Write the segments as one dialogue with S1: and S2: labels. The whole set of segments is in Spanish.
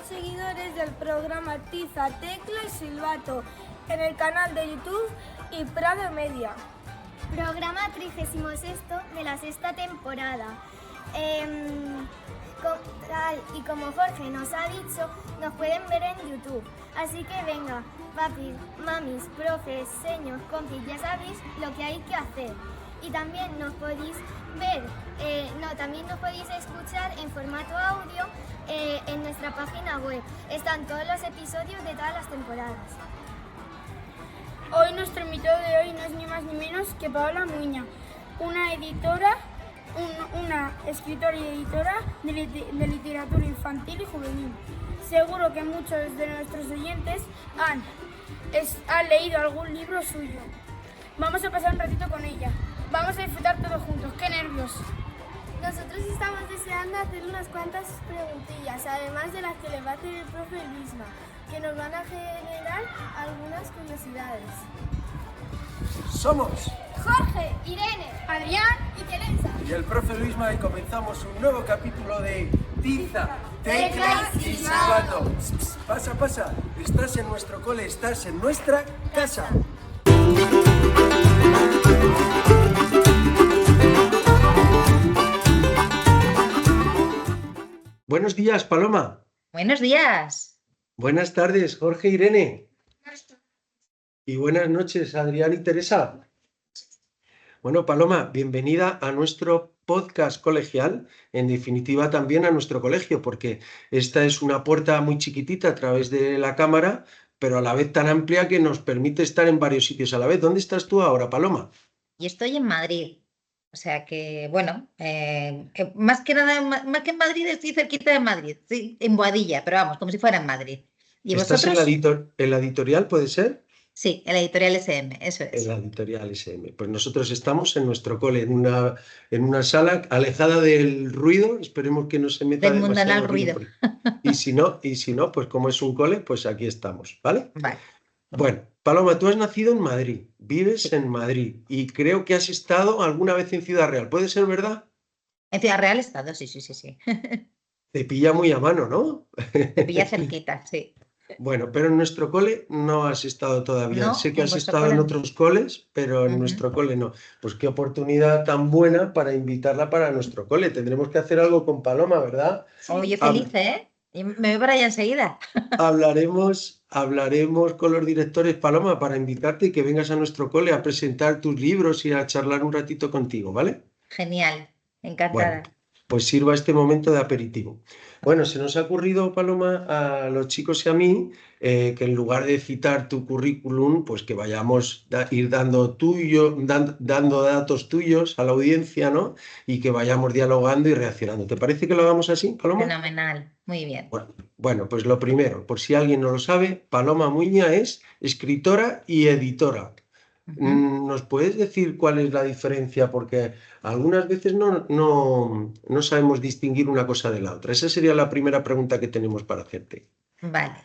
S1: seguidores del programa Tiza, Tecla y Silbato en el canal de YouTube y Prado Media.
S2: Programa 36º de la sexta temporada. Tal y como Jorge nos ha dicho, nos pueden ver en YouTube. Así que venga, papis, mamis, profes, seños, compis, ya sabéis lo que hay que hacer. Y también nos podéis ver, también nos podéis escuchar en formato audio en nuestra página web. Están todos los episodios de todas las temporadas.
S1: Hoy nuestro invitado de hoy no es ni más ni menos que Paola Muña, una escritora y editora de literatura infantil y juvenil. Seguro que muchos de nuestros oyentes han leído algún libro suyo. Vamos a pasar un ratito con ella. Vamos a disfrutar todos juntos. ¡Qué nervios!
S2: Nosotros estamos deseando hacer unas cuantas preguntillas, además de las que le va a hacer el profe Luisma, que nos van a generar algunas curiosidades.
S3: Somos
S2: Jorge, Irene,
S1: Adrián
S2: y Teresa.
S3: y el profe Luisma y comenzamos un nuevo capítulo de Tiza, Tecla y Silbato. Pasa, pasa, estás en nuestro cole, estás en nuestra casa. Buenos días, Paloma.
S4: Buenos días.
S3: Buenas tardes, Jorge, Irene. Y buenas noches, Adrián y Teresa. Bueno, Paloma, bienvenida a nuestro podcast colegial, en definitiva también a nuestro colegio, porque esta es una puerta muy chiquitita a través de la cámara, pero a la vez tan amplia que nos permite estar en varios sitios a la vez. ¿Dónde estás tú ahora, Paloma?
S4: Y estoy en Madrid. O sea que, bueno, más que nada, más que en Madrid, estoy cerquita de Madrid. Sí, en Boadilla, pero vamos, como si fuera en Madrid. ¿Y
S3: ¿Estás
S4: vosotros?
S3: en la editorial, puede ser?
S4: Sí, en la editorial SM, eso
S3: En
S4: es.
S3: la editorial SM. Pues nosotros estamos en nuestro cole, en una sala alejada del ruido. Esperemos que no se meta
S4: Del mundanal
S3: demasiado ruido.
S4: ruido.
S3: Y si no, pues como es un cole, pues aquí estamos, ¿vale?
S4: Vale.
S3: Bueno, Paloma, tú has nacido en Madrid, vives en Madrid y creo que has estado alguna vez en Ciudad Real. ¿Puede ser verdad?
S4: En Ciudad Real he estado, sí.
S3: Te pilla muy a mano, ¿no?
S4: Te pilla cerquita, sí.
S3: Bueno, pero en nuestro cole no has estado todavía.
S4: No,
S3: Sé que
S4: en
S3: has
S4: vuestro
S3: estado en
S4: cole no.
S3: otros coles, pero en nuestro cole no. Pues qué oportunidad tan buena para invitarla para nuestro cole. Tendremos que hacer algo con Paloma, ¿verdad?
S4: Oye, feliz, ¿eh? Y me voy para allá enseguida.
S3: Hablaremos con los directores, Paloma, para invitarte y que vengas a nuestro cole a presentar tus libros y a charlar un ratito contigo, ¿vale?
S4: Genial,
S3: Bueno,
S4: encantada.
S3: pues sirva este momento de aperitivo. Bueno, se nos ha ocurrido, Paloma, a los chicos y a mí, que en lugar de citar tu currículum, pues que vayamos ir dando datos tuyos a la audiencia, ¿no? Y que vayamos dialogando y reaccionando. ¿Te parece que lo hagamos así, Paloma?
S4: Fenomenal, muy bien.
S3: Bueno, pues lo primero, por si alguien no lo sabe, Paloma Muña es escritora y editora. ¿Nos puedes decir cuál es la diferencia? Porque algunas veces no sabemos distinguir una cosa de la otra. Esa sería la primera pregunta que tenemos para hacerte.
S4: Vale,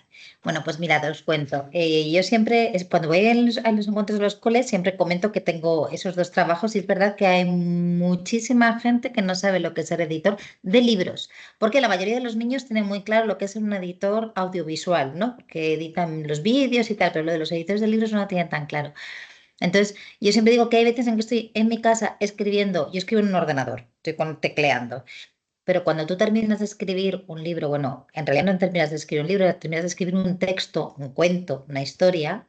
S4: bueno, pues mirad, os cuento. Yo siempre, cuando voy a los encuentros de los coles, siempre comento que tengo esos dos trabajos y es verdad que hay muchísima gente que no sabe lo que es ser editor de libros, porque la mayoría de los niños tienen muy claro lo que es ser un editor audiovisual, ¿no? Que editan los vídeos y tal, pero lo de los editores de libros no lo tienen tan claro. Entonces, yo siempre digo que hay veces en que estoy en mi casa escribiendo, yo escribo en un ordenador, estoy tecleando. Pero cuando tú terminas de escribir un libro, bueno, en realidad no terminas de escribir un libro, terminas de escribir un texto, un cuento, una historia,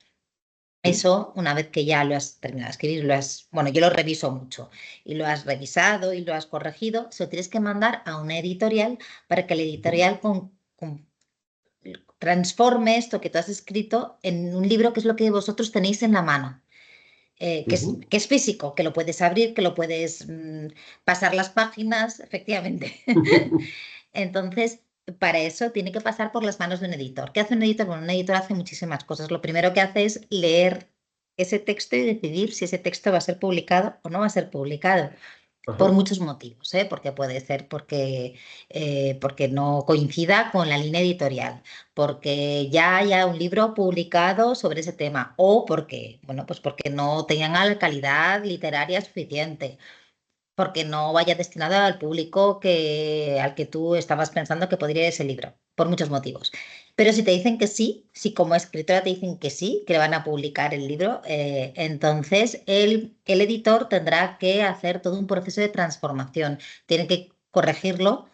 S4: eso, una vez que ya lo has terminado de escribir, bueno, yo lo reviso mucho, y lo has revisado y lo has corregido, se lo tienes que mandar a una editorial para que la editorial transforme esto que tú has escrito en un libro que es lo que vosotros tenéis en la mano. Que es físico, que lo puedes abrir, que lo puedes pasar las páginas, efectivamente. Entonces, para eso tiene que pasar por las manos de un editor. ¿Qué hace un editor? Bueno, un editor hace muchísimas cosas. Lo primero que hace es leer ese texto y decidir si ese texto va a ser publicado o no va a ser publicado. Por muchos motivos, porque puede ser porque no coincida con la línea editorial, porque ya haya un libro publicado sobre ese tema o porque, bueno, pues porque no tengan la calidad literaria suficiente, porque no vaya destinado al público al que tú estabas pensando que podría ir ese libro. por muchos motivos. Pero si te dicen que sí, si como escritora te dicen que sí, que le van a publicar el libro, entonces el editor tendrá que hacer todo un proceso de transformación. Tiene que corregirlo.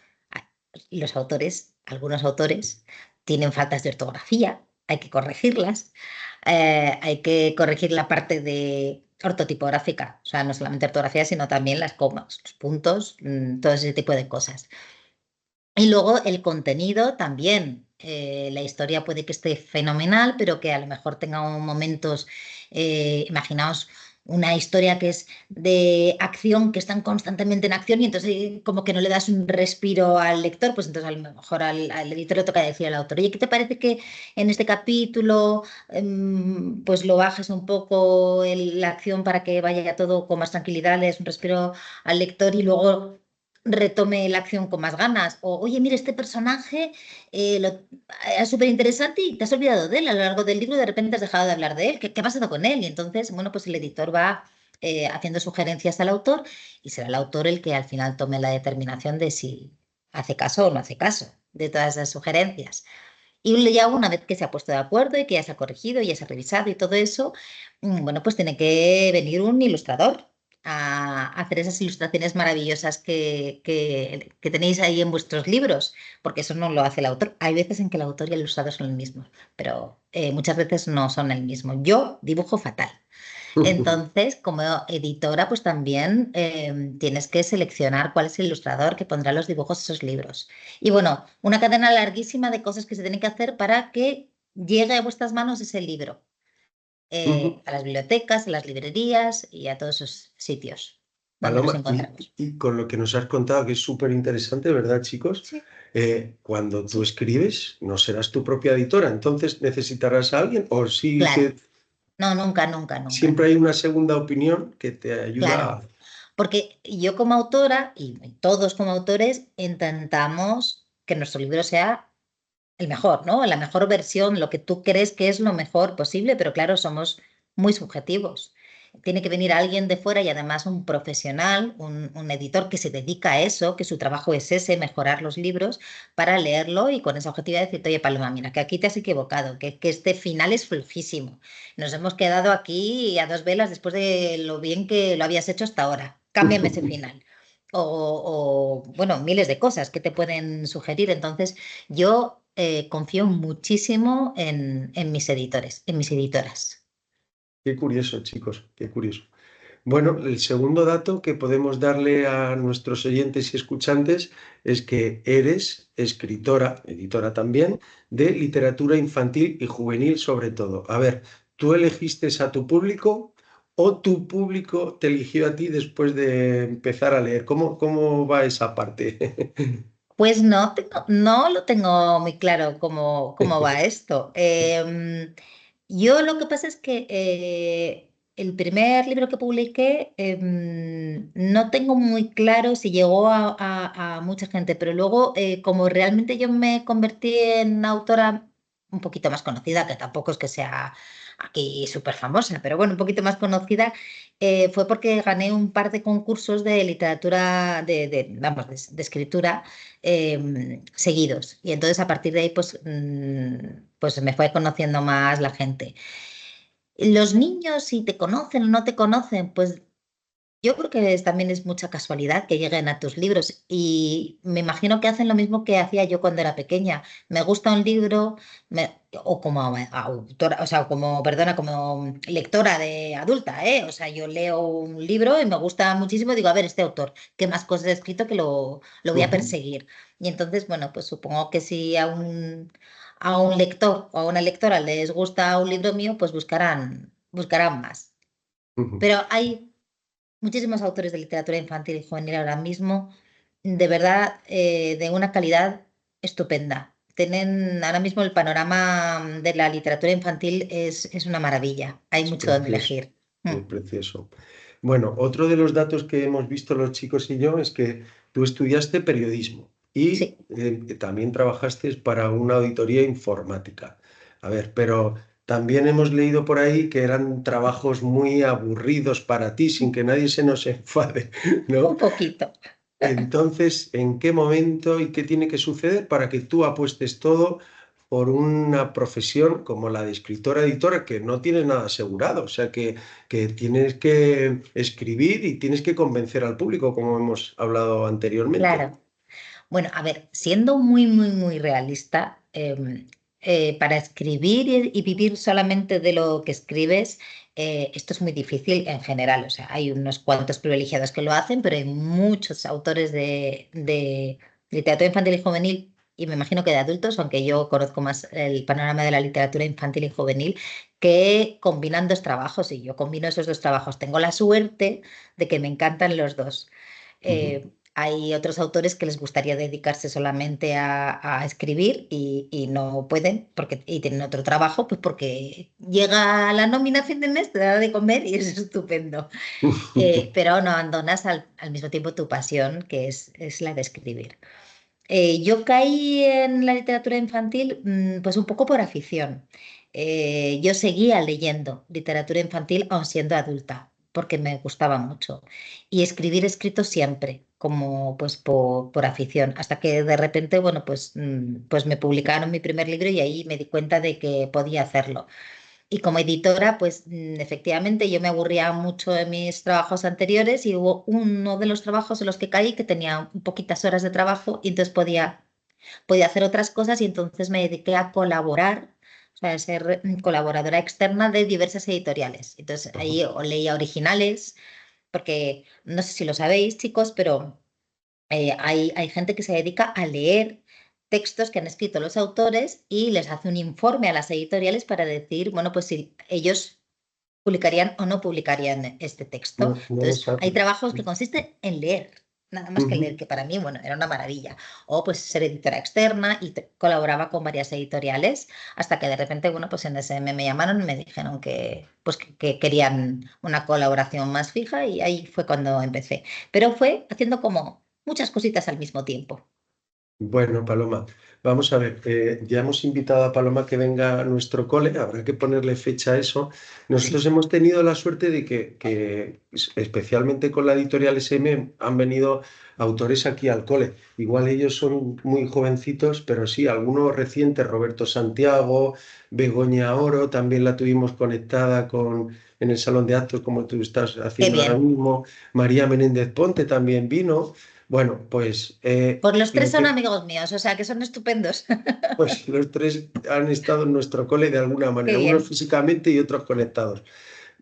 S4: Los autores, algunos autores, tienen faltas de ortografía, hay que corregirlas. Hay que corregir la parte de ortotipográfica, o sea, no solamente ortografía, sino también las comas, los puntos, todo ese tipo de cosas. Y luego el contenido también. La historia puede que esté fenomenal, pero que a lo mejor tenga momentos, imaginaos una historia que es de acción, que están constantemente en acción y entonces como que no le das un respiro al lector, pues entonces a lo mejor al editor le toca decir al autor, oye, ¿qué te parece que en este capítulo pues lo bajes un poco la acción para que vaya todo con más tranquilidad, le des un respiro al lector y luego retome la acción con más ganas? O, oye, mira, este personaje es súper interesante y te has olvidado de él a lo largo del libro, de repente has dejado de hablar de él. ¿Qué ha pasado con él? Y entonces, bueno, pues el editor va haciendo sugerencias al autor y será el autor el que al final tome la determinación de si hace caso o no hace caso de todas esas sugerencias. Y ya una vez que se ha puesto de acuerdo y que ya se ha corregido, y ya se ha revisado y todo eso, bueno, pues tiene que venir un ilustrador a hacer esas ilustraciones maravillosas que tenéis ahí en vuestros libros, porque eso no lo hace el autor. Hay veces en que el autor y el ilustrador son el mismo, pero muchas veces no son el mismo. Yo dibujo fatal. Entonces, como editora, pues también tienes que seleccionar cuál es el ilustrador que pondrá los dibujos a esos libros. Y bueno, una cadena larguísima de cosas que se tienen que hacer para que llegue a vuestras manos ese libro,
S3: Ujú.
S4: a las bibliotecas, a las librerías y a todos esos sitios donde nos
S3: Paloma,
S4: encontramos.
S3: y con lo que nos has contado, que es súper interesante, ¿verdad, chicos?
S4: Sí.
S3: Cuando tú
S4: Sí,
S3: escribes, no serás tu propia editora, entonces necesitarás a alguien, o sí
S4: claro.
S3: que
S4: No, nunca, nunca, nunca,
S3: siempre hay
S4: nunca.
S3: una segunda opinión que te ayuda
S4: Claro. Porque yo como autora y todos como autores intentamos que nuestro libro sea el mejor, ¿no? La mejor versión, lo que tú crees que es lo mejor posible, pero claro, somos muy subjetivos. Tiene que venir alguien de fuera y además un profesional, un editor que se dedica a eso, que su trabajo es ese, mejorar los libros, para leerlo y con esa objetividad decirte, oye, Paloma, mira, que aquí te has equivocado, que este final es flojísimo. Nos hemos quedado aquí a dos velas después de lo bien que lo habías hecho hasta ahora. Cámbiame ese final. Bueno, miles de cosas que te pueden sugerir. Entonces, yo confío muchísimo en mis editores, en mis editoras.
S3: Qué curioso, chicos, qué curioso. Bueno, el segundo dato que podemos darle a nuestros oyentes y escuchantes es que eres escritora, editora también, de literatura infantil y juvenil sobre todo. A ver, ¿tú elegiste a tu público o tu público te eligió a ti después de empezar a leer? ¿Cómo va esa parte?
S4: Pues no lo tengo muy claro cómo va esto. Yo lo que pasa es que el primer libro que publiqué no tengo muy claro si llegó a mucha gente, pero luego como realmente yo me convertí en autora un poquito más conocida, que tampoco es que sea aquí súper famosa, pero bueno, un poquito más conocida, fue porque gané un par de concursos de literatura, vamos, de escritura seguidos. Y entonces a partir de ahí, pues me fue conociendo más la gente. Los niños, si te conocen o no te conocen, pues yo creo que también es mucha casualidad que lleguen a tus libros y me imagino que hacen lo mismo que hacía yo cuando era pequeña. Me gusta un libro o como autora, o sea, como, perdona, como lectora de adulta, ¿eh? O sea, yo leo un libro y me gusta muchísimo, digo, a ver, este autor, ¿qué más cosas ha escrito que lo voy a
S3: Ujú,
S4: perseguir? Y entonces, bueno, pues supongo que si a un lector o a una lectora les gusta un libro mío, pues buscarán más.
S3: ujú.
S4: Pero hay muchísimos autores de literatura infantil y juvenil ahora mismo, de verdad, de una calidad estupenda. Tienen ahora mismo el panorama de la literatura infantil es una maravilla. Hay
S3: Es
S4: mucho donde
S3: precioso,
S4: elegir.
S3: es precioso. Bueno, otro de los datos que hemos visto los chicos y yo es que tú estudiaste periodismo y
S4: Sí.
S3: también trabajaste para una auditoría informática. A ver, pero también hemos leído por ahí que eran trabajos muy aburridos para ti, sin que nadie se nos enfade,
S4: Un
S3: ¿no?
S4: poquito.
S3: Entonces, ¿en qué momento y qué tiene que suceder para que tú apuestes todo por una profesión como la de escritora-editora que no tienes nada asegurado? O sea, que tienes que escribir y tienes que convencer al público, como hemos hablado anteriormente.
S4: Claro. Bueno, a ver, siendo muy, muy, muy realista, para escribir y vivir solamente de lo que escribes, esto es muy difícil en general. O sea, hay unos cuantos privilegiados que lo hacen, pero hay muchos autores de literatura infantil y juvenil, y me imagino que de adultos, aunque yo conozco más el panorama de la literatura infantil y juvenil, que combinan dos trabajos, y yo combino esos dos trabajos. Tengo la suerte de que me encantan los dos.
S3: Ujú.
S4: Hay otros autores que les gustaría dedicarse solamente a escribir y no pueden porque, y tienen otro trabajo, pues porque llega la nómina a fin de mes, te da de comer y es estupendo. Pero no abandonas al mismo tiempo tu pasión, que es la de escribir. Yo caí en la literatura infantil pues un poco por afición. Yo seguía leyendo literatura infantil aun siendo adulta, porque me gustaba mucho. Y escribir he escrito siempre, como pues por afición, hasta que de repente, bueno, pues me publicaron mi primer libro y ahí me di cuenta de que podía hacerlo. Y como editora, pues efectivamente yo me aburría mucho de mis trabajos anteriores y hubo uno de los trabajos en los que caí que tenía poquitas horas de trabajo y entonces podía hacer otras cosas y entonces me dediqué a colaborar, o sea, a ser colaboradora externa de diversas editoriales. Entonces ahí leía originales, porque no sé si lo sabéis, chicos, pero hay gente que se dedica a leer textos que han escrito los autores y les hace un informe a las editoriales para decir, bueno, pues si ellos publicarían o no publicarían este texto.
S3: No, no lo
S4: Entonces, hay
S3: sabes.
S4: trabajos que consisten en leer, nada más que leer,
S3: Ujú.
S4: que para mí, bueno, era una maravilla. O pues ser editora externa y colaboraba con varias editoriales hasta que de repente, bueno, pues en SM me llamaron y me dijeron que, pues, que querían una colaboración más fija y ahí fue cuando empecé. Pero fue haciendo como muchas cositas al mismo tiempo.
S3: Bueno, Paloma, vamos a ver, ya hemos invitado a Paloma que venga a nuestro cole, habrá que ponerle fecha a eso. Nosotros
S4: Sí.
S3: hemos tenido la suerte de que especialmente con la editorial SM han venido autores aquí al cole. Igual ellos son muy jovencitos, pero sí, algunos recientes, Roberto Santiago, Begoña Oro, también la tuvimos conectada en el salón de actos como tú estás
S4: Qué
S3: haciendo ahora
S4: bien.
S3: mismo. María Menéndez Ponte también vino. Bueno, pues
S4: Pues los tres
S3: lo
S4: son
S3: que,
S4: amigos míos, o sea que son estupendos.
S3: pues los tres han estado en nuestro cole de alguna
S4: Qué
S3: manera, unos
S4: bien.
S3: físicamente y otros conectados.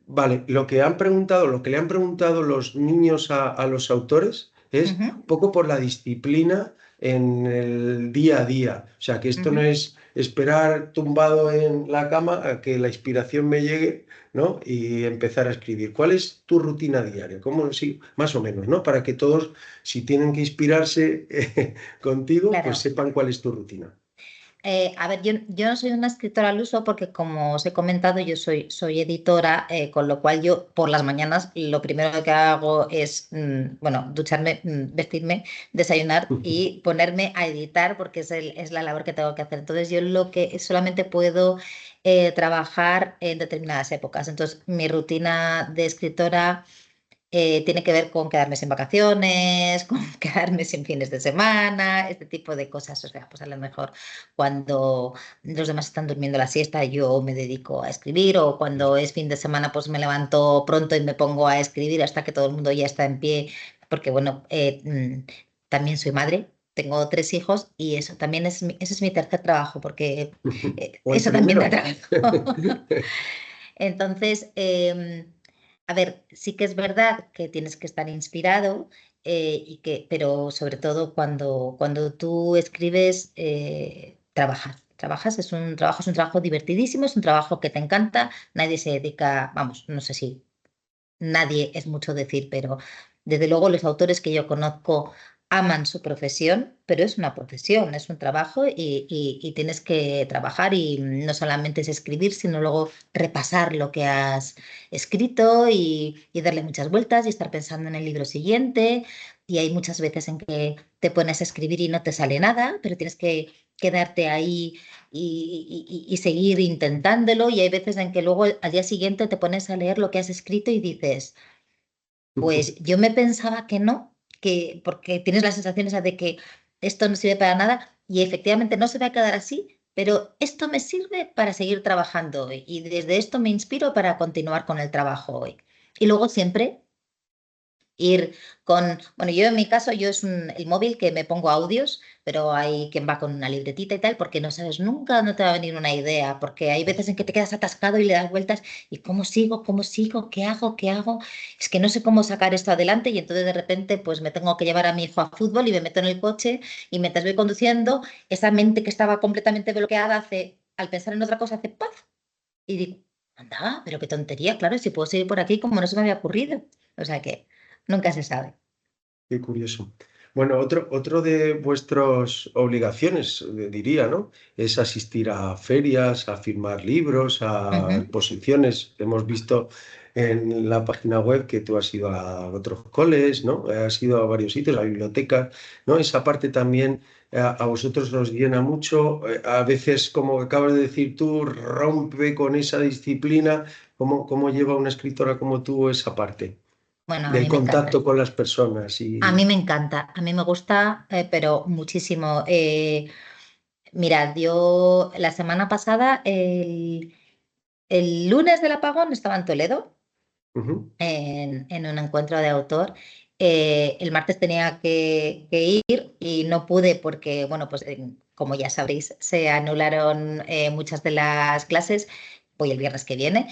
S3: Vale, lo que han preguntado, lo que le han preguntado los niños a los autores es
S4: Ujú,
S3: un poco por la disciplina en el día a día. O sea, que esto no
S4: ujú.
S3: es esperar tumbado en la cama a que la inspiración me llegue, ¿no? Y empezar a escribir. ¿Cuál es tu rutina diaria? ¿Cómo, sí, más o menos, ¿no? Para que todos, si tienen que inspirarse contigo, pues
S4: Claro.
S3: sepan cuál es tu rutina.
S4: A ver, yo no soy una escritora al uso porque, como os he comentado, yo soy editora, con lo cual yo por las mañanas lo primero que hago es, bueno, ducharme, vestirme, desayunar y ponerme a editar porque es la labor que tengo que hacer. Entonces, yo lo que solamente puedo trabajar en determinadas épocas. Entonces, mi rutina de escritora tiene que ver con quedarme sin vacaciones, con quedarme sin fines de semana, este tipo de cosas. O sea, pues a lo mejor cuando los demás están durmiendo la siesta, yo me dedico a escribir, o cuando es fin de semana, pues me levanto pronto y me pongo a escribir hasta que todo el mundo ya está en pie, porque bueno, también soy madre. Tengo tres hijos y eso también ese es mi tercer trabajo, porque
S3: O el
S4: eso también da
S3: primero.
S4: trabajo. Entonces, a ver, sí que es verdad que tienes que estar inspirado, pero sobre todo cuando tú escribes, trabajas, es un trabajo divertidísimo, es un trabajo que te encanta, nadie se dedica, vamos, no sé si nadie es mucho decir, pero desde luego los autores que yo conozco aman su profesión, pero es una profesión, es un trabajo y tienes que trabajar y no solamente es escribir, sino luego repasar lo que has escrito y darle muchas vueltas y estar pensando en el libro siguiente. Y hay muchas veces en que te pones a escribir y no te sale nada, pero tienes que quedarte ahí y seguir intentándolo. Y hay veces en que luego al día siguiente te pones a leer lo que has escrito y dices, pues yo me pensaba porque tienes la sensación esa de que esto no sirve para nada y efectivamente no se va a quedar así, pero esto me sirve para seguir trabajando hoy y desde esto me inspiro para continuar con el trabajo hoy. Y luego siempre ir bueno, yo en mi caso, yo es el móvil que me pongo audios, pero hay quien va con una libretita y tal, porque no sabes nunca dónde te va a venir una idea, porque hay veces en que te quedas atascado y le das vueltas y ¿cómo sigo? ¿Cómo sigo? ¿Qué hago? ¿Qué hago? Es que no sé cómo sacar esto adelante y entonces de repente pues me tengo que llevar a mi hijo a fútbol y me meto en el coche y mientras voy conduciendo, esa mente que estaba completamente bloqueada al pensar en otra cosa hace ¡paf! Y digo, anda, pero qué tontería, claro, si puedo seguir por aquí como no se me había ocurrido. O sea que nunca se sabe.
S3: Qué curioso. Bueno, otro de vuestras obligaciones, diría, ¿no? Es asistir a ferias, a firmar libros, a
S4: Ujú.
S3: exposiciones. Hemos visto en la página web que tú has ido a otros coles, ¿no? Has ido a varios sitios, a bibliotecas, ¿no? Esa parte también a vosotros os llena mucho. A veces, como acabas de decir tú, rompe con esa disciplina. ¿Cómo lleva una escritora como tú esa parte
S4: Bueno, a
S3: del
S4: mí me
S3: contacto
S4: encanta.
S3: con las personas?
S4: A mí me encanta, a mí me gusta, pero muchísimo. Mirad, yo la semana pasada, el lunes del apagón, estaba en Toledo
S3: Ujú.
S4: en un encuentro de autor. El martes tenía que ir y no pude porque, bueno, pues como ya sabréis, se anularon muchas de las clases. Voy el viernes que viene.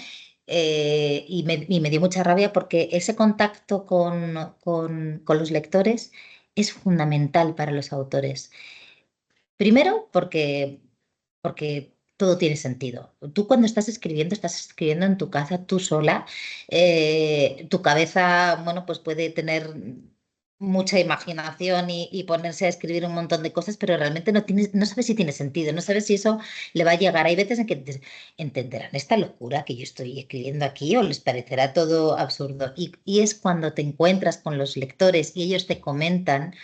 S4: Y me dio mucha rabia porque ese contacto con los lectores es fundamental para los autores. Primero, porque todo tiene sentido. Tú cuando estás escribiendo en tu casa, tú sola, tu cabeza, bueno, pues puede tener mucha imaginación y ponerse a escribir un montón de cosas, pero realmente no sabes si tiene sentido, no sabes si eso le va a llegar. Hay veces en que entenderán esta locura que yo estoy escribiendo aquí o les parecerá todo absurdo. Y es cuando te encuentras con los lectores y ellos te comentan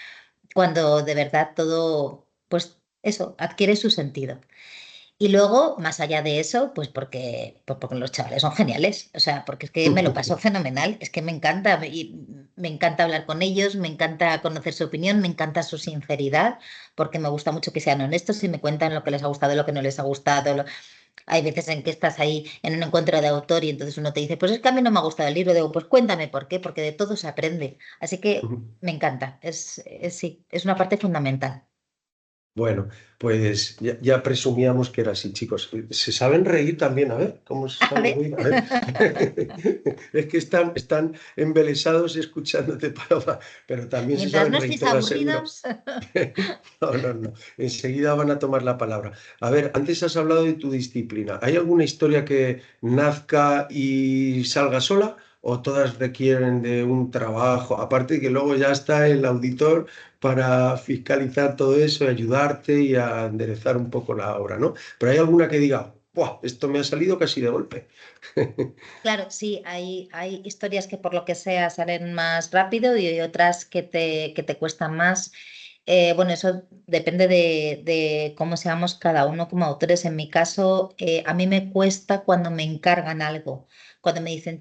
S4: cuando de verdad todo, pues eso, adquiere su sentido. Y luego, más allá de eso, pues porque los chavales son geniales, o sea, porque es que me lo paso fenomenal, es que me encanta, y me encanta hablar con ellos, me encanta conocer su opinión, me encanta su sinceridad, porque me gusta mucho que sean honestos y me cuentan lo que les ha gustado, lo que no les ha gustado. Hay veces en que estás ahí en un encuentro de autor y entonces uno te dice, pues es que a mí no me ha gustado el libro, digo, pues cuéntame por qué, porque de todo se aprende. Así que me encanta, sí, es una parte fundamental.
S3: Bueno, pues ya presumíamos que era así, chicos. ¿Se saben reír también? A ver, ¿cómo se
S4: A
S3: saben
S4: ver,
S3: reír? A ver. Es que están embelesados escuchándote, Paloma, pero también se
S4: mientras
S3: saben
S4: no
S3: reír,
S4: estéis
S3: te lo aseguro.
S4: aburridos.
S3: No, no, no. Enseguida van a tomar la palabra. A ver, antes has hablado de tu disciplina. ¿Hay alguna historia que nazca y salga sola? ¿O todas requieren de un trabajo? Aparte de que luego ya está el auditor para fiscalizar todo eso y ayudarte y a enderezar un poco la obra, ¿no? Pero hay alguna que diga, ¡buah! Esto me ha salido casi de golpe.
S4: Claro, sí, hay historias que por lo que sea salen más rápido y hay otras que te cuestan más. Bueno, eso depende de cómo seamos cada uno como autores. En mi caso, a mí me cuesta cuando me encargan algo, cuando me dicen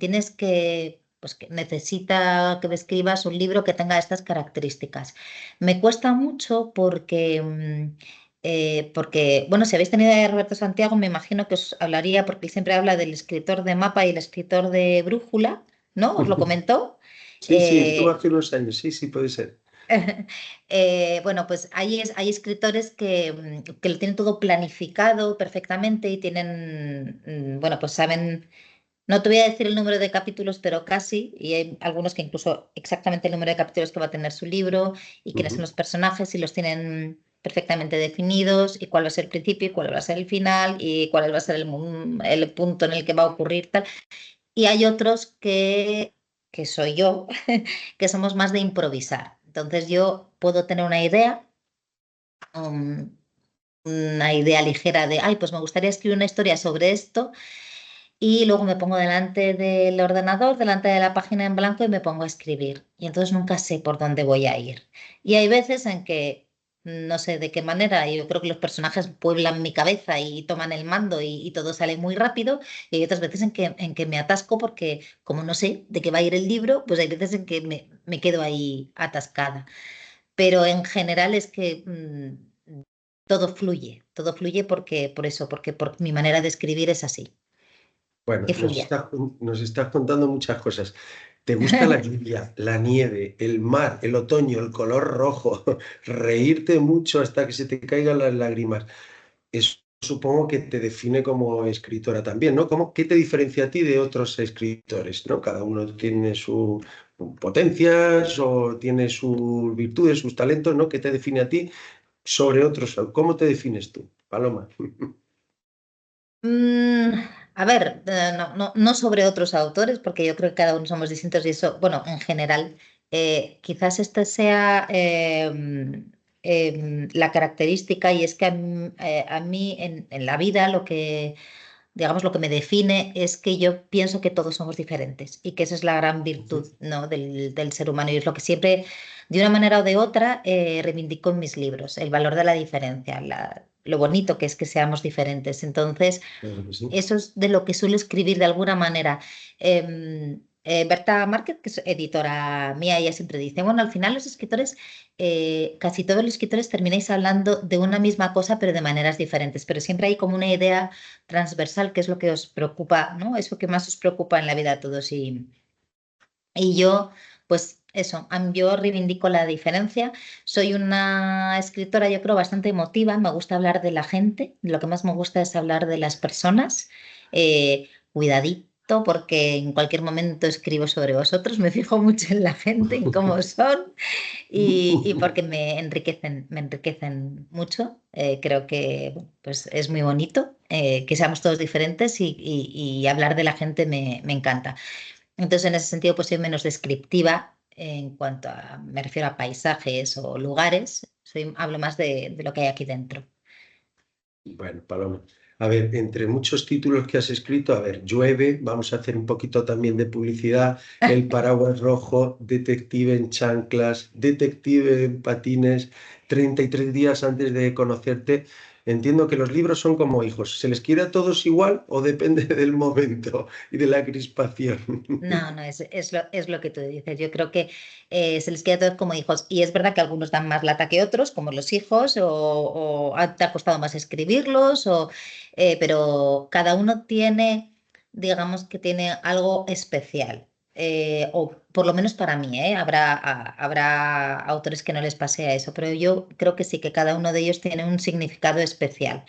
S4: pues que necesita que me escribas un libro que tenga estas características. Me cuesta mucho porque, bueno, si habéis tenido a Roberto Santiago, me imagino que os hablaría, porque él siempre habla del escritor de Mapa y el escritor de Brújula, ¿no? ¿Os lo comentó?
S3: Sí, sí, estuvo
S4: Eh,
S3: hace unos años, sí, sí, puede ser.
S4: bueno, pues hay escritores que lo tienen todo planificado perfectamente y tienen, bueno, pues saben, no te voy a decir el número de capítulos, pero casi, y hay algunos que incluso exactamente el número de capítulos que va a tener su libro y quiénes son
S3: Ujú,
S4: los personajes y los tienen perfectamente definidos y cuál va a ser el principio y cuál va a ser el final y cuál va a ser el punto en el que va a ocurrir tal. Y hay otros que soy yo, que somos más de improvisar. Entonces yo puedo tener um, una idea ligera de, ay, pues me gustaría escribir una historia sobre esto y luego me pongo delante del ordenador, delante de la página en blanco y me pongo a escribir. Y entonces nunca sé por dónde voy a ir. Y hay veces en que no sé de qué manera, yo creo que los personajes pueblan mi cabeza y toman el mando y todo sale muy rápido, y hay otras veces en que me atasco porque como no sé de qué va a ir el libro, pues hay veces en que me quedo ahí atascada. Pero en general es que todo fluye porque, por eso, porque por mi manera de escribir es así,
S3: Bueno,
S4: que fluya.
S3: nos estás contando muchas cosas. ¿Te gusta la lluvia, la nieve, el mar, el otoño, el color rojo, reírte mucho hasta que se te caigan las lágrimas? Eso supongo que te define como escritora también, ¿no? ¿Qué te diferencia a ti de otros escritores, ¿no? Cada uno tiene sus potencias o tiene sus virtudes, sus talentos, ¿no? ¿Qué te define a ti sobre otros? ¿Cómo te defines tú, Paloma?
S4: Mm, a ver, no sobre otros autores, porque yo creo que cada uno somos distintos y eso, bueno, en general, quizás esta sea la característica y es que a mí en la vida lo que, digamos, lo que me define es que yo pienso que todos somos diferentes y que esa es la gran virtud, ¿no? del ser humano y es lo que siempre, de una manera o de otra, reivindico en mis libros, el valor de la diferencia, lo bonito que es que seamos diferentes. Entonces,
S3: Claro que sí.
S4: eso es de lo que suelo escribir de alguna manera. Berta Márquez, que es editora mía, ella siempre dice, bueno, al final los escritores, casi todos los escritores termináis hablando de una misma cosa, pero de maneras diferentes, pero siempre hay como una idea transversal, que es lo que os preocupa, ¿no? Eso que más os preocupa en la vida a todos. Y yo, pues eso, yo reivindico la diferencia. Soy una escritora, yo creo, bastante emotiva. Me gusta hablar de la gente. Lo que más me gusta es hablar de las personas. Cuidadito, porque en cualquier momento escribo sobre vosotros. Me fijo mucho en la gente, en cómo son y porque me enriquecen mucho. Creo que bueno, pues es muy bonito que seamos todos diferentes y hablar de la gente me encanta. Entonces, en ese sentido, pues soy menos descriptiva en cuanto a, me refiero a paisajes o lugares, hablo más de lo que hay aquí dentro.
S3: Bueno, Paloma. A ver, entre muchos títulos que has escrito, a ver, Llueve, vamos a hacer un poquito también de publicidad, El paraguas rojo, Detective en chanclas, Detective en patines, 33 días antes de conocerte. Entiendo que los libros son como hijos. ¿Se les quiere a todos igual o depende del momento y de la crispación?
S4: No, no, es lo que tú dices. Yo creo que se les queda a todos como hijos. Y es verdad que algunos dan más lata que otros, como los hijos, o te ha costado más escribirlos, pero cada uno tiene, digamos que tiene algo especial. O por lo menos para mí, ¿eh? Habrá autores que no les pase a eso, pero yo creo que sí, que cada uno de ellos tiene un significado especial.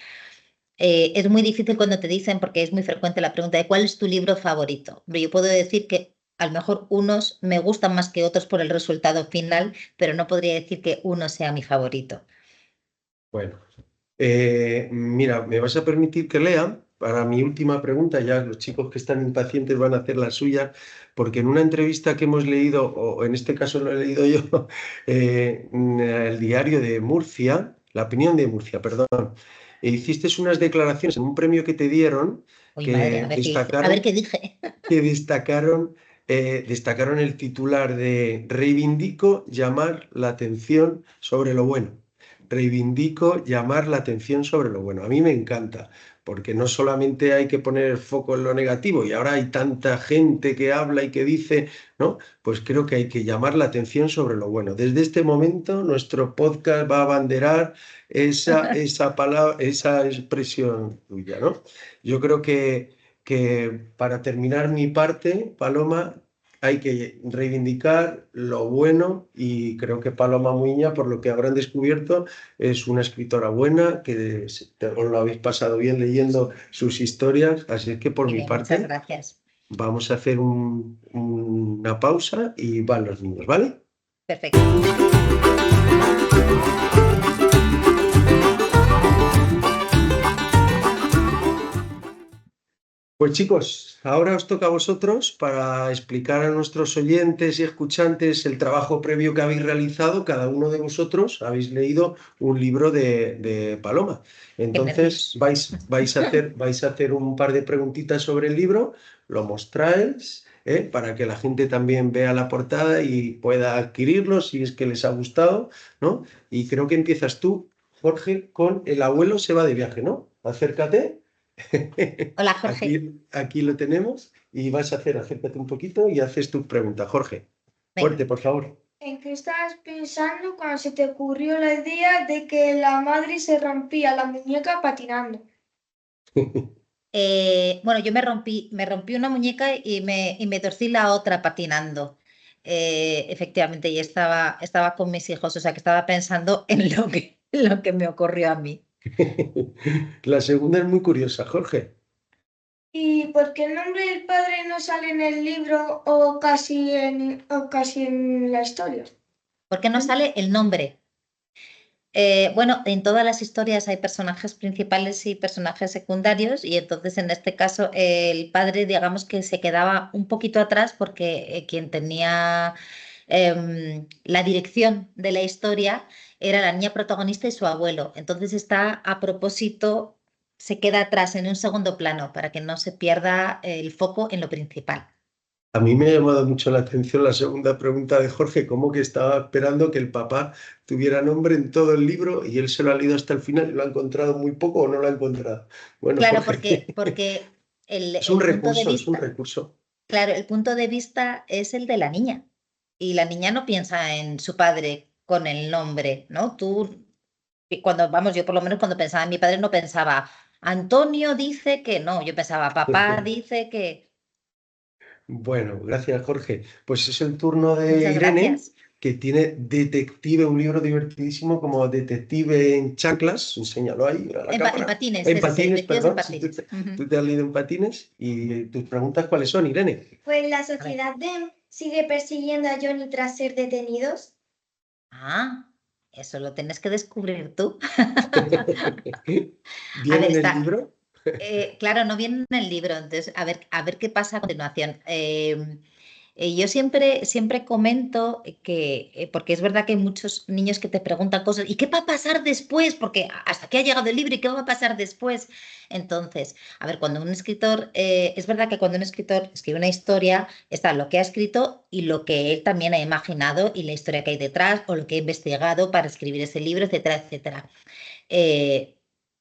S4: Es muy difícil cuando te dicen, porque es muy frecuente la pregunta de cuál es tu libro favorito. Pero yo puedo decir que a lo mejor unos me gustan más que otros por el resultado final, pero no podría decir que uno sea mi favorito.
S3: Bueno, mira, me vas a permitir que lea para mi última pregunta, ya los chicos que están impacientes van a hacer la suya, porque en una entrevista que hemos leído, o en este caso lo he leído yo, en el diario de Murcia, La Opinión de Murcia, perdón, hiciste unas declaraciones en un premio que te dieron
S4: Uy, madre,
S3: que
S4: a ver qué dije. A ver qué dije.
S3: que destacaron el titular de Reivindico llamar la atención sobre lo bueno. Reivindico llamar la atención sobre lo bueno. A mí me encanta, porque no solamente hay que poner el foco en lo negativo, y ahora hay tanta gente que habla y que dice, ¿no? Pues creo que hay que llamar la atención sobre lo bueno. Desde este momento, nuestro podcast va a abanderar esa palabra, esa expresión tuya, ¿no? Yo creo que para terminar mi parte, Paloma, hay que reivindicar lo bueno y creo que Paloma Muiña, por lo que habrán descubierto, es una escritora buena, que os lo habéis pasado bien leyendo sus historias, así es que por
S4: Muy
S3: mi
S4: bien, muchas
S3: parte
S4: gracias.
S3: vamos a hacer una pausa y van los niños, ¿vale?
S4: Perfecto.
S3: Pues chicos, ahora os toca a vosotros para explicar a nuestros oyentes y escuchantes el trabajo previo que habéis realizado. Cada uno de vosotros habéis leído un libro de Paloma.
S4: Qué
S3: Entonces
S4: nervios.
S3: vais a hacer un par de preguntitas sobre el libro, lo mostráis para que la gente también vea la portada y pueda adquirirlo si es que les ha gustado, ¿no? Y creo que empiezas tú, Jorge, con El abuelo se va de viaje, ¿no? Acércate.
S4: Hola, Jorge.
S3: Aquí lo tenemos y acércate un poquito y haces tus preguntas, Jorge.
S4: Venga.
S3: Fuerte, por favor.
S5: ¿En qué estabas pensando cuando se te ocurrió la idea de que la madre se rompía la muñeca patinando?
S4: Bueno, yo me rompí una muñeca y me torcí la otra patinando. Efectivamente, y estaba con mis hijos, o sea que estaba pensando en lo que me ocurrió a mí.
S3: La segunda es muy curiosa, Jorge.
S5: ¿Y por qué el nombre del padre no sale en el libro o casi en la historia?
S4: ¿Por qué no sale el nombre? Bueno, en todas las historias hay personajes principales y personajes secundarios y entonces en este caso el padre digamos que se quedaba un poquito atrás porque quien tenía la dirección de la historia era la niña protagonista y su abuelo. Entonces está a propósito, se queda atrás en un segundo plano para que no se pierda el foco en lo principal.
S3: A mí me ha llamado mucho la atención la segunda pregunta de Jorge, como que estaba esperando que el papá tuviera nombre en todo el libro y él se lo ha leído hasta el final y lo ha encontrado muy poco o no lo ha encontrado. Bueno,
S4: Claro,
S3: Jorge,
S4: porque
S3: es
S4: el
S3: un
S4: punto de
S3: recurso, es un
S4: vista,
S3: recurso.
S4: claro, el punto de vista es el de la niña y la niña no piensa en su padre con el nombre, ¿no? Yo por lo menos cuando pensaba en mi padre no pensaba, Antonio dice que no, yo pensaba, papá dice que...
S3: Bueno, gracias, Jorge. Pues es el turno de
S4: Muchas
S3: Irene,
S4: gracias.
S3: que tiene Detective, un libro divertidísimo como Detective en chanclas. Enséñalo ahí a la
S4: En
S3: cámara.
S4: patines,
S3: En
S4: es ese,
S3: patines,
S4: Vestidos en
S3: perdón. Si
S4: patines.
S3: tú te has leído en patines. ¿Y tus preguntas cuáles son, Irene?
S2: Pues la sociedad DEM sigue persiguiendo a Johnny tras ser detenidos.
S4: Ah, eso lo tienes que descubrir tú. A
S3: ¿Viene
S4: ver,
S3: en el
S4: está...
S3: libro?
S4: Claro, no viene en el libro, entonces a ver qué pasa a continuación. Yo siempre comento que, porque es verdad que hay muchos niños que te preguntan cosas, ¿y qué va a pasar después? Porque hasta que ha llegado el libro, ¿y qué va a pasar después? Entonces, a ver, cuando un escritor, es verdad que cuando un escritor escribe una historia, está lo que ha escrito y lo que él también ha imaginado y la historia que hay detrás o lo que ha investigado para escribir ese libro, etcétera, etcétera.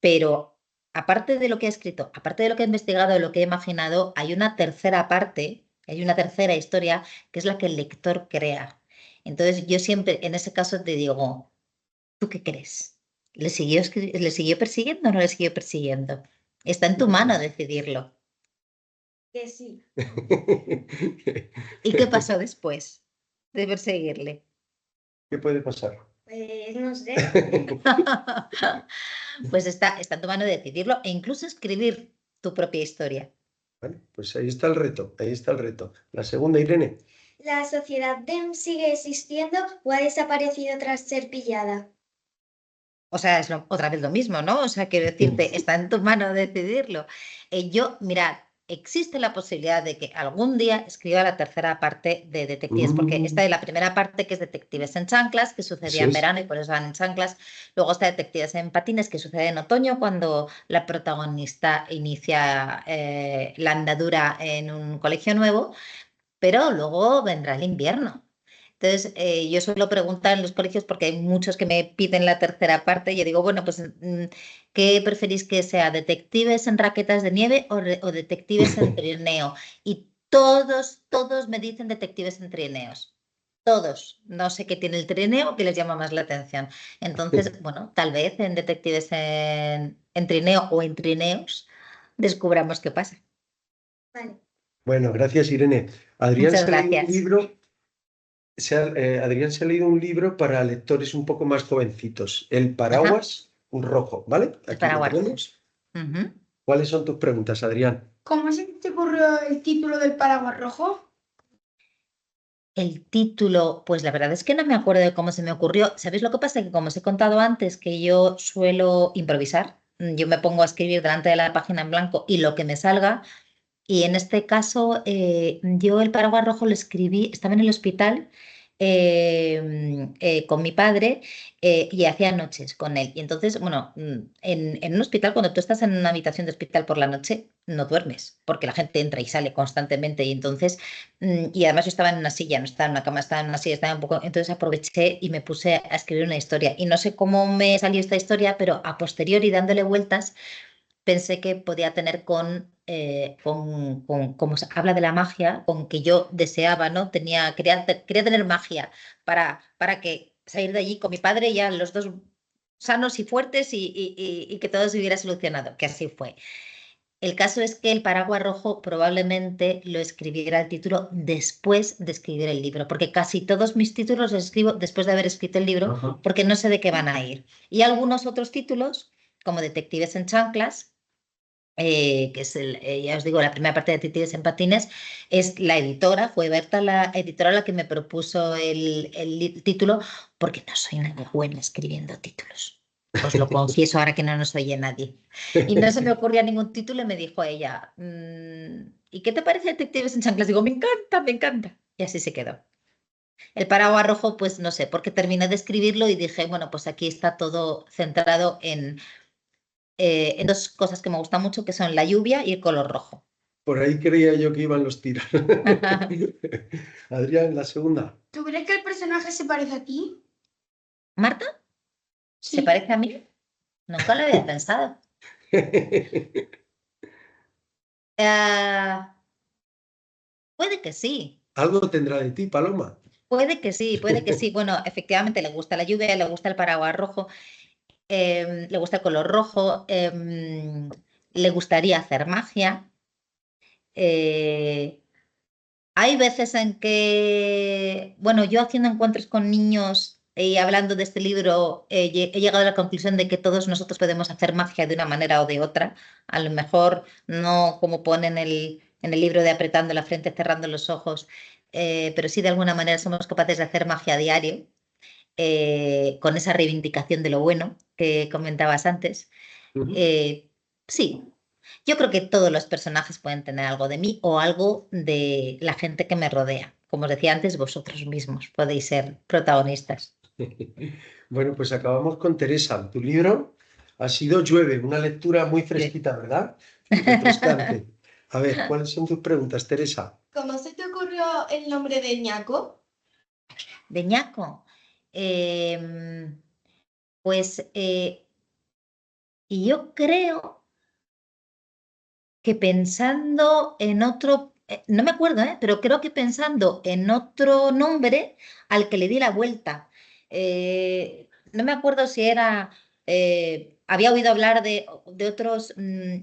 S4: Pero aparte de lo que ha escrito, aparte de lo que ha investigado, de lo que ha imaginado, hay una tercera parte, hay una tercera historia que es la que el lector crea. Entonces yo siempre, en ese caso, te digo, ¿tú qué crees? ¿Le siguió persiguiendo o no le siguió persiguiendo? Está en tu mano decidirlo.
S2: Que sí.
S4: ¿Y qué pasó después de perseguirle?
S3: ¿Qué puede pasar?
S2: Pues no sé.
S4: Pues está en tu mano decidirlo e incluso escribir tu propia historia.
S3: Vale, pues ahí está el reto, ahí está el reto. La segunda, Irene.
S2: ¿La sociedad DEM sigue existiendo o ha desaparecido tras ser pillada?
S4: O sea, es otra vez lo mismo, ¿no? O sea, quiero decirte, está en tu mano decidirlo. Mirad, existe la posibilidad de que algún día escriba la tercera parte de Detectives, porque esta es la primera parte que es Detectives en chanclas, que sucedía en verano y por eso van en chanclas. Luego está Detectives en patines, que sucede en otoño, cuando la protagonista inicia la andadura en un colegio nuevo, pero luego vendrá el invierno. Entonces, yo suelo preguntar en los colegios porque hay muchos que me piden la tercera parte y yo digo, bueno, pues, ¿qué preferís que sea? ¿Detectives en raquetas de nieve o detectives en trineo? Y todos me dicen detectives en trineos. Todos. No sé qué tiene el trineo que les llama más la atención. Entonces, bueno, tal vez en detectives en trineo o en trineos descubramos qué pasa.
S2: Vale.
S3: Bueno, gracias, Irene. Adrián
S4: Muchas
S3: se ha leído un
S4: gracias.
S3: libro. Adrián se ha leído un libro para lectores un poco más jovencitos, El
S4: Ajá,
S3: paraguas rojo, ¿vale?
S4: el
S3: Aquí lo
S4: paraguas.
S3: tenemos.
S4: Ujú.
S3: ¿Cuáles son tus preguntas, Adrián?
S1: ¿Cómo se te ocurrió el título del paraguas rojo?
S4: El título, pues la verdad es que no me acuerdo de cómo se me ocurrió. ¿Sabéis lo que pasa? Que como os he contado antes, que yo suelo improvisar. Yo me pongo a escribir delante de la página en blanco y lo que me salga. Y en este caso, yo el paraguas rojo lo escribí, estaba en el hospital con mi padre y hacía noches con él. Y entonces, bueno, en un hospital, cuando tú estás en una habitación de hospital por la noche, no duermes, porque la gente entra y sale constantemente. Y entonces, y además yo estaba en una silla, no estaba en una cama, estaba en una silla, estaba un poco. Entonces aproveché y me puse a escribir una historia. Y no sé cómo me salió esta historia, pero a posteriori, dándole vueltas, pensé que podía tener como se habla de la magia, con que yo deseaba, ¿no? Quería tener magia para que salir de allí con mi padre ya los dos sanos y fuertes y que todo se hubiera solucionado, que así fue. El caso es que el paraguas rojo probablemente lo escribiera el título después de escribir el libro, porque casi todos mis títulos los escribo después de haber escrito el libro,
S3: Ajá.
S4: porque no sé de qué van a ir. Y algunos otros títulos, como Detectives en Chanclas, que es ya os digo, la primera parte de Detectives en Patines, es la editora, fue Berta la editora la que me propuso el título, porque no soy nada buena escribiendo títulos. Os lo confieso ahora que no nos oye nadie. Y no se me ocurría ningún título y me dijo ella, ¿y qué te parece Detectives en Chanclas? Digo, me encanta, me encanta. Y así se quedó. El paraguas rojo, pues no sé, porque terminé de escribirlo y dije, bueno, pues aquí está todo centrado en dos cosas que me gustan mucho, que son la lluvia y el color rojo.
S3: Por ahí creía yo que iban los tiros. Adrián, la segunda.
S1: ¿Tú crees que el personaje se parece a ti?
S4: ¿Marta? ¿Se
S1: Sí.
S4: parece a mí? Nunca lo había pensado. Eh, puede que sí.
S3: Algo tendrá de ti, Paloma.
S4: Puede que sí, puede que sí. Bueno, efectivamente le gusta la lluvia, le gusta el paraguas rojo, le gusta el color rojo, le gustaría hacer magia. eh, Hay veces en que, bueno, yo haciendo encuentros con niños y hablando de este libro, he llegado a la conclusión de que todos nosotros podemos hacer magia de una manera o de otra. A lo mejor no como pone en el libro de apretando la frente, cerrando los ojos, pero sí de alguna manera somos capaces de hacer magia a diario, con esa reivindicación de lo bueno que comentabas antes. Eh, sí, yo creo que todos los personajes pueden tener algo de mí o algo de la gente que me rodea. Como os decía antes, vosotros mismos podéis ser protagonistas.
S3: Bueno, pues acabamos con Teresa. Tu libro ha sido Llueve, una lectura muy fresquita, ¿verdad? Y refrescante. A ver, ¿cuáles son tus preguntas, Teresa?
S5: ¿Cómo se te ocurrió el nombre de ñaco?
S4: De ñaco. Pues y yo creo que pensando en otro, no me acuerdo, pero creo que pensando en otro nombre al que le di la vuelta. No me acuerdo si era, había oído hablar de otros.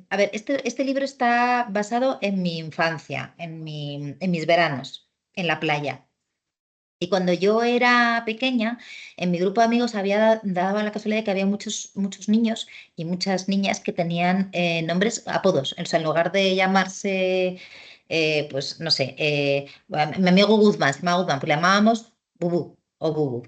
S4: A ver, este libro está basado en mi infancia, en mis veranos, en la playa. Y cuando yo era pequeña, en mi grupo de amigos había dado la casualidad de que había muchos niños y muchas niñas que tenían nombres, apodos. O sea, en lugar de llamarse, pues no sé, mi amigo Guzmán, se llama Guzmán, pues le llamábamos Bubú o Bubu.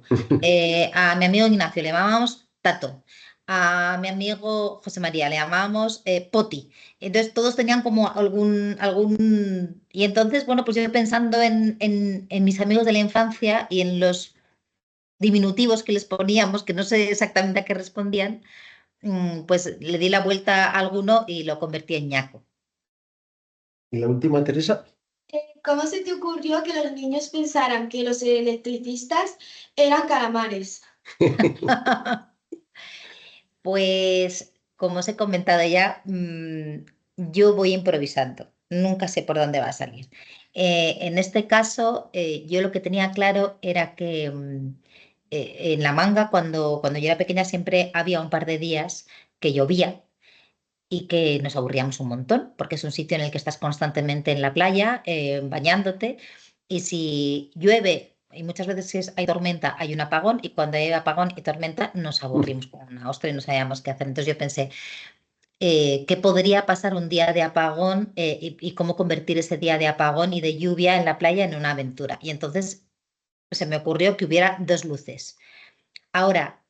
S4: A mi amigo Ignacio le llamábamos Tato. A mi amigo José María le llamábamos Poti. Entonces todos tenían como algún. Y entonces, bueno, pues yo pensando en mis amigos de la infancia y en los diminutivos que les poníamos, que no sé exactamente a qué respondían, pues le di la vuelta a alguno y lo convertí en ñaco.
S3: Y la última, Teresa.
S5: ¿Cómo se te ocurrió que los niños pensaran que los electricistas eran calamares?
S4: Pues, como os he comentado ya, yo voy improvisando, nunca sé por dónde va a salir. En este caso, yo lo que tenía claro era que en La Manga, cuando yo era pequeña, siempre había un par de días que llovía y que nos aburríamos un montón, porque es un sitio en el que estás constantemente en la playa, bañándote, y si llueve, y muchas veces si hay tormenta, hay un apagón, y cuando hay apagón y tormenta nos aburrimos con una ostra y no sabíamos qué hacer. Entonces yo pensé, ¿qué podría pasar un día de apagón y cómo convertir ese día de apagón y de lluvia en la playa en una aventura? Y entonces se me ocurrió que hubiera dos luces. Ahora,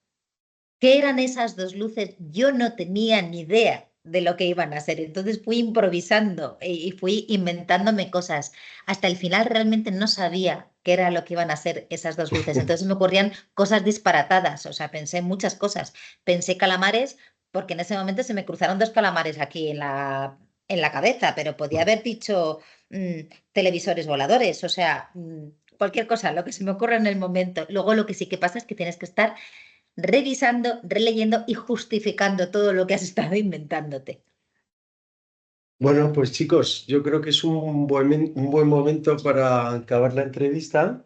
S4: ¿qué eran esas dos luces? Yo no tenía ni idea de lo que iban a ser. Entonces fui improvisando y fui inventándome cosas. Hasta el final realmente no sabía qué era lo que iban a ser esas dos luces. Entonces me ocurrían cosas disparatadas, o sea, pensé en muchas cosas. Pensé calamares porque en ese momento se me cruzaron dos calamares aquí en la cabeza, pero podía haber dicho televisores voladores, o sea, cualquier cosa, lo que se me ocurra en el momento. Luego lo que sí que pasa es que tienes que estar revisando, releyendo y justificando todo lo que has estado inventándote.
S3: Bueno, pues chicos, yo creo que es un buen momento para acabar la entrevista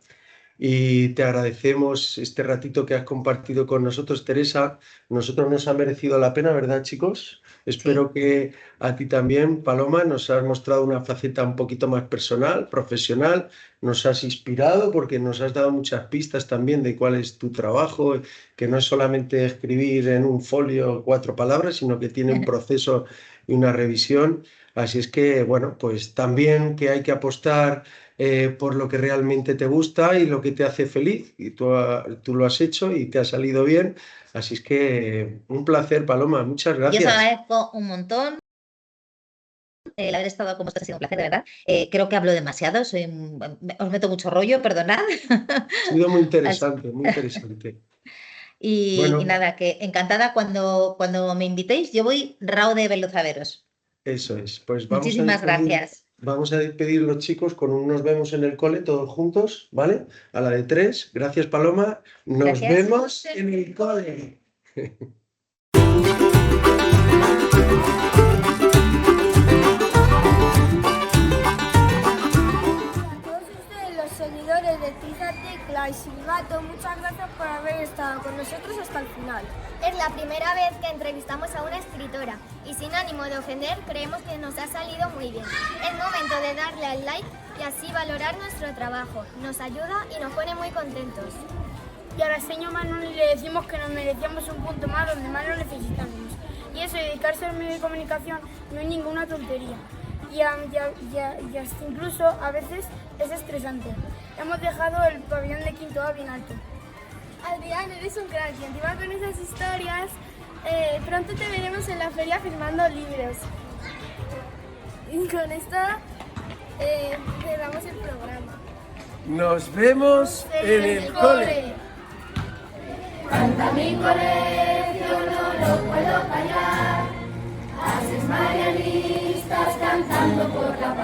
S3: y te agradecemos este ratito que has compartido con nosotros, Teresa. Nosotros nos ha merecido la pena, ¿verdad, chicos? Espero que a ti también, Paloma, nos has mostrado una faceta un poquito más personal, profesional, nos has inspirado porque nos has dado muchas pistas también de cuál es tu trabajo, que no es solamente escribir en un folio 4 palabras, sino que tiene un proceso y una revisión. Así es que, bueno, pues también que hay que apostar por lo que realmente te gusta y lo que te hace feliz. Y tú lo has hecho y te ha salido bien. Así es que un placer, Paloma. Muchas
S4: Yo os
S3: gracias.
S4: agradezco un montón el haber estado con vosotros, ha sido un placer, de verdad. Creo que hablo demasiado, os meto mucho rollo, perdonad.
S3: Ha sido muy interesante, muy interesante.
S4: Y
S3: Bueno,
S4: nada, que encantada cuando me invitéis, yo voy rao de veloz a veros.
S3: eso es. Pues
S4: Muchísimas gracias.
S3: vamos a despedir los chicos con un nos vemos en el cole todos juntos, ¿vale? A la de 3. Gracias, Paloma. Nos
S4: Gracias.
S3: vemos en el cole.
S1: Seguidores de Tiza Tecla y Silbato, muchas gracias por haber estado con nosotros hasta el final.
S2: Es la primera vez que entrevistamos a una escritora y sin ánimo de ofender creemos que nos ha salido muy bien. Es momento de darle al like y así valorar nuestro trabajo. Nos ayuda y nos pone muy contentos.
S1: Y a la señora Manoli le decimos que nos merecíamos un punto más donde más lo necesitamos. Y eso, dedicarse al medio de comunicación no es ninguna tontería. Y hasta incluso a veces es estresante. Hemos dejado el pabellón de quinto A bien alto.
S6: Adrián, eres un crack y encima con esas historias. Pronto te veremos en la feria firmando libros. Y con esto cerramos el programa.
S3: Nos vemos en el cole.
S7: Canta mi colegio, no lo puedo callar. Haces marianistas cantando por la paz.